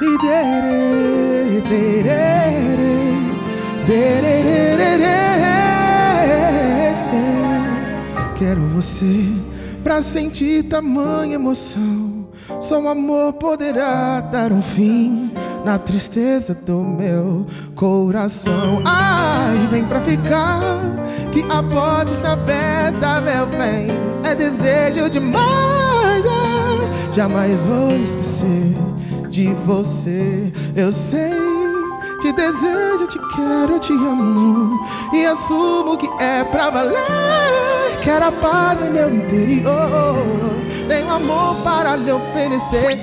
E derê, derê, derê. Quero você pra sentir tamanha emoção. Só o amor poderá dar um fim na tristeza do meu coração. Ai, vem pra ficar, que a porta está aberta, meu bem. É desejo demais, jamais vou esquecer de você. Eu sei, te desejo, te quero, te amo e assumo que é pra valer. Quero a paz em meu interior, tenho amor para lhe oferecer.